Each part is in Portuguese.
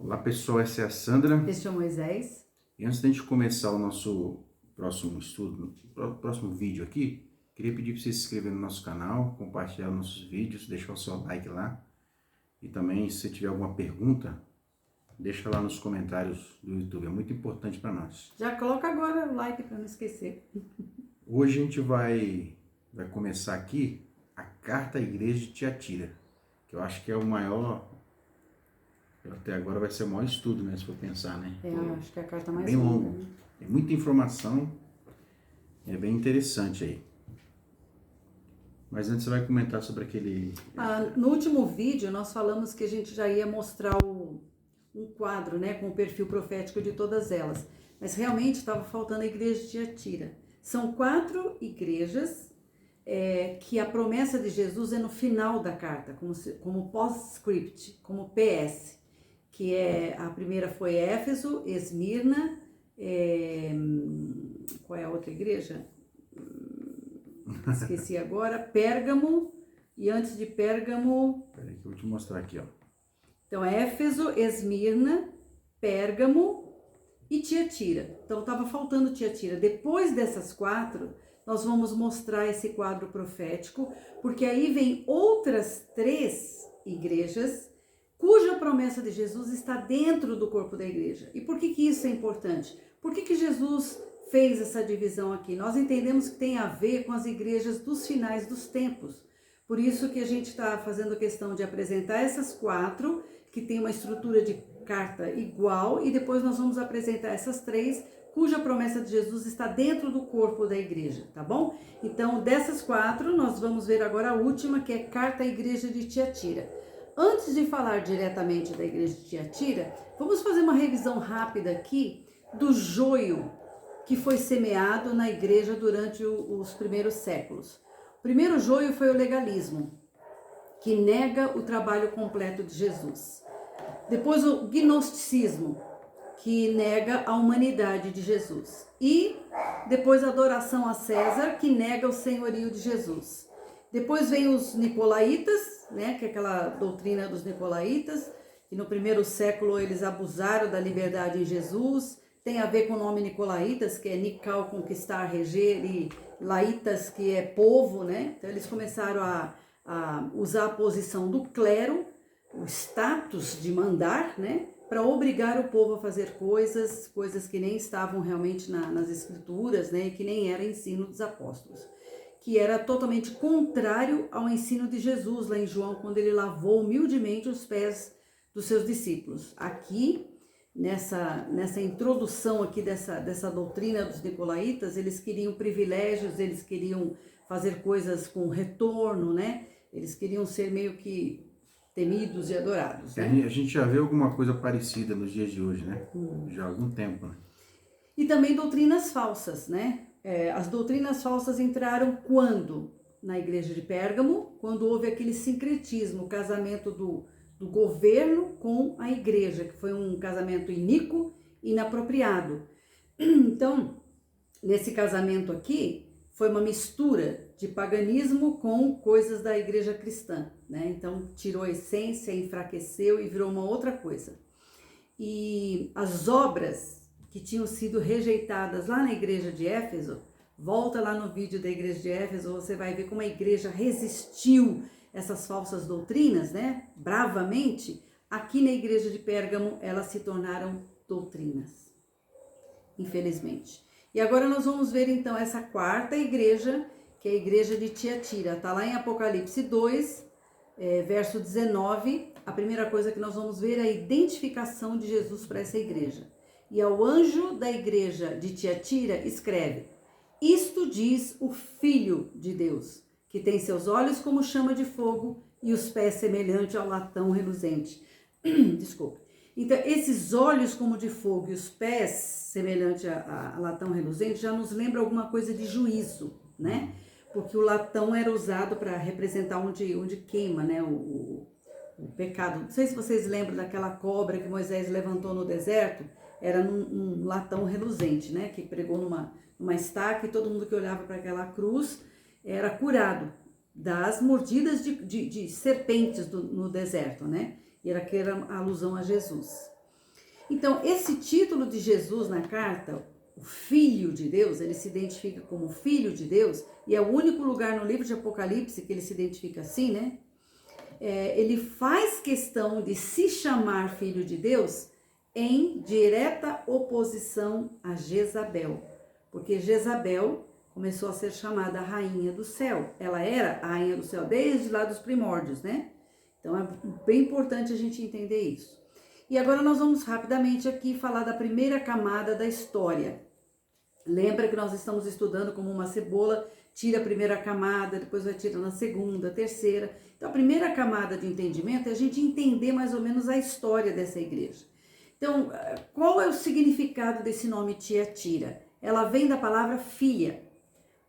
Olá pessoal, essa é a Sandra. Este é o Moisés. E antes de a gente começar o nosso próximo estudo, próximo vídeo aqui, queria pedir para você se inscrever no nosso canal, compartilhar nossos vídeos, deixar o seu like lá. E também, se você tiver alguma pergunta, deixa lá nos comentários do YouTube, é muito importante para nós. Já coloca agora o like para não esquecer. Hoje a gente vai começar aqui a carta à igreja de Tiatira, que eu acho que é o maior... Até agora vai ser o maior estudo, né? Se for pensar, né? Acho que é a carta mais bem longo. longa, né? Tem muita informação. É bem interessante aí. Mas antes você vai comentar sobre aquele... No último vídeo nós falamos que a gente já ia mostrar um quadro, né? Com o perfil profético de todas elas. Mas realmente estava faltando a igreja de Tiatira. São 4 igrejas que a promessa de Jesus é no final da carta, como postscript, como PS. Que a primeira foi Éfeso, Esmirna, qual é a outra igreja? Esqueci agora, Pérgamo, e antes de Pérgamo... Peraí que eu vou te mostrar aqui, ó. Então, Éfeso, Esmirna, Pérgamo e Tiatira. Então, estava faltando Tiatira. Depois dessas 4, nós vamos mostrar esse quadro profético, porque aí vem outras 3 igrejas cuja promessa de Jesus está dentro do corpo da igreja. E por que isso é importante? Por que Jesus fez essa divisão aqui? Nós entendemos que tem a ver com as igrejas dos finais dos tempos. Por isso que a gente está fazendo questão de apresentar essas 4, que tem uma estrutura de carta igual, e depois nós vamos apresentar essas 3, cuja promessa de Jesus está dentro do corpo da igreja, tá bom? Então, dessas 4, nós vamos ver agora a última, que é Carta à Igreja de Tiatira. Antes de falar diretamente da igreja de Tiatira, vamos fazer uma revisão rápida aqui do joio que foi semeado na igreja durante os primeiros séculos. O primeiro joio foi o legalismo, que nega o trabalho completo de Jesus. Depois o gnosticismo, que nega a humanidade de Jesus. E depois a adoração a César, que nega o senhorio de Jesus. Depois vem os nicolaítas, né, que é aquela doutrina dos nicolaítas, que no primeiro século eles abusaram da liberdade em Jesus. Tem a ver com o nome nicolaítas, que é Nical, conquistar, reger, e laítas, que é povo, né? Então eles começaram a usar a posição do clero, o status de mandar, né, para obrigar o povo a fazer coisas que nem estavam realmente nas escrituras, né, e que nem era ensino dos apóstolos, que era totalmente contrário ao ensino de Jesus lá em João, quando ele lavou humildemente os pés dos seus discípulos. Aqui, nessa introdução aqui dessa doutrina dos nicolaítas, eles queriam privilégios, eles queriam fazer coisas com retorno, né? Eles queriam ser meio que temidos e adorados, né? A gente já vê alguma coisa parecida nos dias de hoje, né? Já há algum tempo, né? E também doutrinas falsas, né? As doutrinas falsas entraram quando? Na igreja de Pérgamo, quando houve aquele sincretismo, o casamento do governo com a igreja, que foi um casamento iníquo e inapropriado. Então, nesse casamento aqui, foi uma mistura de paganismo com coisas da igreja cristã, né? Então, tirou a essência, enfraqueceu e virou uma outra coisa. E as obras que tinham sido rejeitadas lá na igreja de Éfeso, volta lá no vídeo da igreja de Éfeso, você vai ver como a igreja resistiu essas falsas doutrinas, né, bravamente. Aqui na igreja de Pérgamo, elas se tornaram doutrinas, infelizmente. E agora nós vamos ver então essa 4ª igreja, que é a igreja de Tiatira. Está lá em Apocalipse 2, verso 19, a primeira coisa que nós vamos ver é a identificação de Jesus para essa igreja. E ao anjo da igreja de Tiatira escreve: isto diz o Filho de Deus, que tem seus olhos como chama de fogo e os pés semelhante ao latão reluzente. Desculpa. Então, esses olhos como de fogo e os pés semelhante a latão reluzente já nos lembra alguma coisa de juízo, né? Porque o latão era usado para representar onde queima, né, o pecado. Não sei se vocês lembram daquela cobra que Moisés levantou no deserto, era num latão reluzente, né, que pregou numa estaca, e todo mundo que olhava para aquela cruz era curado das mordidas de serpentes no deserto, né? E era aquela alusão a Jesus. Então, esse título de Jesus na carta, o Filho de Deus, ele se identifica como Filho de Deus, e é o único lugar no livro de Apocalipse que ele se identifica assim, né? Ele faz questão de se chamar Filho de Deus em direta oposição a Jezabel, porque Jezabel começou a ser chamada a rainha do céu. Ela era a rainha do céu desde lá dos primórdios, né? Então é bem importante a gente entender isso. E agora nós vamos rapidamente aqui falar da primeira camada da história. Lembra que nós estamos estudando como uma cebola, tira a primeira camada, depois vai tirando a segunda, a terceira. Então a primeira camada de entendimento é a gente entender mais ou menos a história dessa igreja. Então, qual é o significado desse nome Tiatira? Ela vem da palavra filha.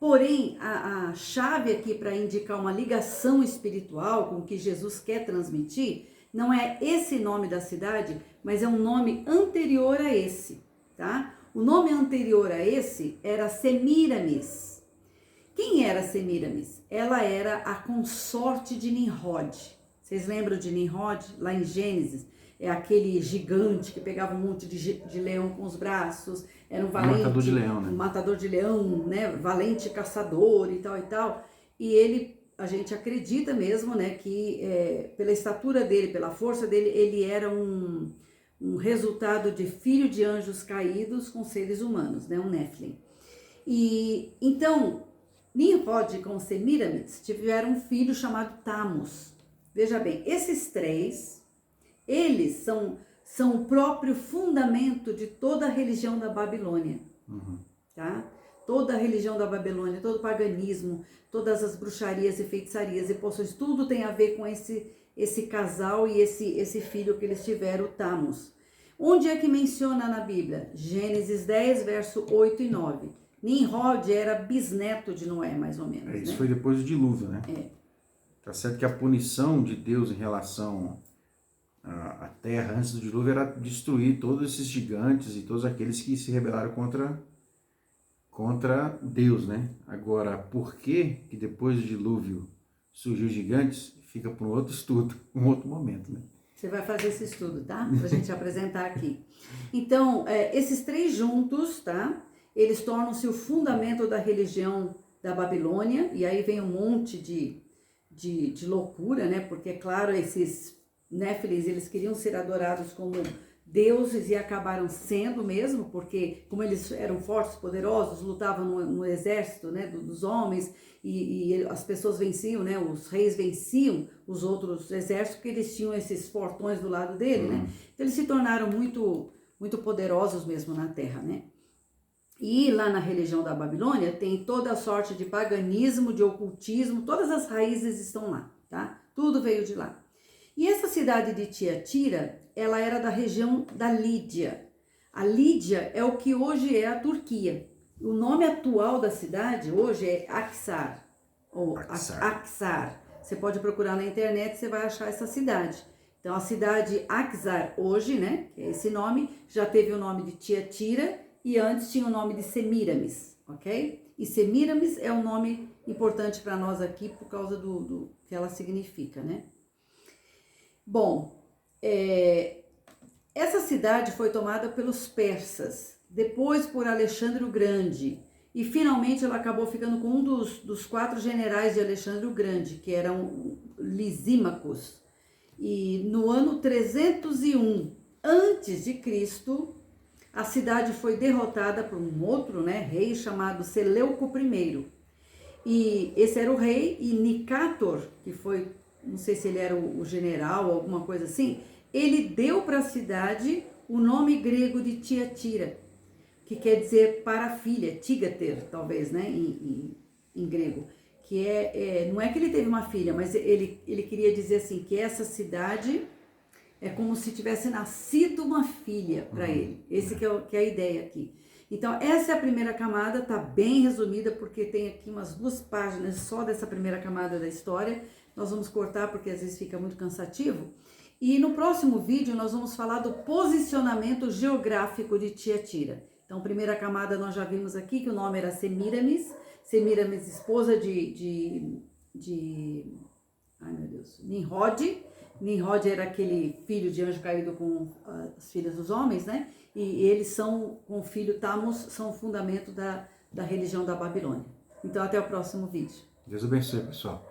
Porém, a chave aqui para indicar uma ligação espiritual com o que Jesus quer transmitir, não é esse nome da cidade, mas é um nome anterior a esse, tá? O nome anterior a esse era Semíramis. Quem era Semíramis? Ela era a consorte de Nimrod. Vocês lembram de Nimrod? Lá em Gênesis, é aquele gigante que pegava um monte de leão com os braços, era um valente, matador de leão, né? Um matador de leão, né? Valente caçador e tal e tal. E ele, a gente acredita mesmo, né, que pela estatura dele, pela força dele, ele era um resultado de filho de anjos caídos com seres humanos, né, um Nephilim. E então, Nimrod com Semíramis tiveram um filho chamado Tamus. Veja bem, esses três, eles são o próprio fundamento de toda a religião da Babilônia, tá? Toda a religião da Babilônia, todo o paganismo, todas as bruxarias e feitiçarias e poções, tudo tem a ver com esse casal e esse filho que eles tiveram, Tamus. Onde é que menciona na Bíblia? Gênesis 10, verso 8 e 9. Nimrod era bisneto de Noé, mais ou menos. Isso, né? foi depois do dilúvio, né? Tá certo que a punição de Deus em relação à terra antes do dilúvio era destruir todos esses gigantes e todos aqueles que se rebelaram contra Deus, né? Agora, por que depois do dilúvio surgiu gigantes? Fica para um outro estudo, um outro momento, né? Você vai fazer esse estudo, tá? Pra gente apresentar aqui. Então, esses três juntos, tá? Eles tornam-se o fundamento da religião da Babilônia, e aí vem um monte de loucura, né? Porque, claro, esses Néfilis, eles queriam ser adorados como deuses e acabaram sendo mesmo, porque como eles eram fortes, poderosos, lutavam no exército, né, dos homens, e as pessoas venciam, né, os reis venciam os outros exércitos, porque eles tinham esses fortões do lado dele, né? Então eles se tornaram muito, muito poderosos mesmo na terra, né? E lá na religião da Babilônia tem toda a sorte de paganismo, de ocultismo, todas as raízes estão lá, tá? Tudo veio de lá. E essa cidade de Tiatira, ela era da região da Lídia. A Lídia é o que hoje é a Turquia. O nome atual da cidade hoje é Aksar, ou Aksar. Você pode procurar na internet, você vai achar essa cidade. Então a cidade Aksar hoje, né, que é esse nome, já teve o nome de Tiatira e antes tinha o nome de Semíramis, ok? E Semíramis é um nome importante para nós aqui por causa do que ela significa, né? Bom, essa cidade foi tomada pelos persas, depois por Alexandre o Grande, e finalmente ela acabou ficando com um dos 4 generais de Alexandre o Grande, que eram Lisímacos. E no ano 301 antes de Cristo, a cidade foi derrotada por um outro, né, rei chamado Seleuco I. E esse era o rei, e Nicator, que foi, não sei se ele era o general ou alguma coisa assim, ele deu para a cidade o nome grego de Tiatira, que quer dizer para filha, Tigater, talvez, né, em grego. Que não é que ele teve uma filha, mas ele queria dizer assim, que essa cidade é como se tivesse nascido uma filha para ele. Esse que é a ideia aqui. Então, essa é a primeira camada, tá bem resumida, porque tem aqui umas 2 páginas só dessa primeira camada da história. Nós vamos cortar, porque às vezes fica muito cansativo. E no próximo vídeo, nós vamos falar do posicionamento geográfico de Tiatira. Então, primeira camada nós já vimos aqui, que o nome era Semíramis. Semíramis, esposa de ai meu Deus, Nimrod, Nimrod era aquele filho de anjo caído com as filhas dos homens, né? E eles são, com o filho Tammuz, são o fundamento da religião da Babilônia. Então, até o próximo vídeo. Deus abençoe, pessoal.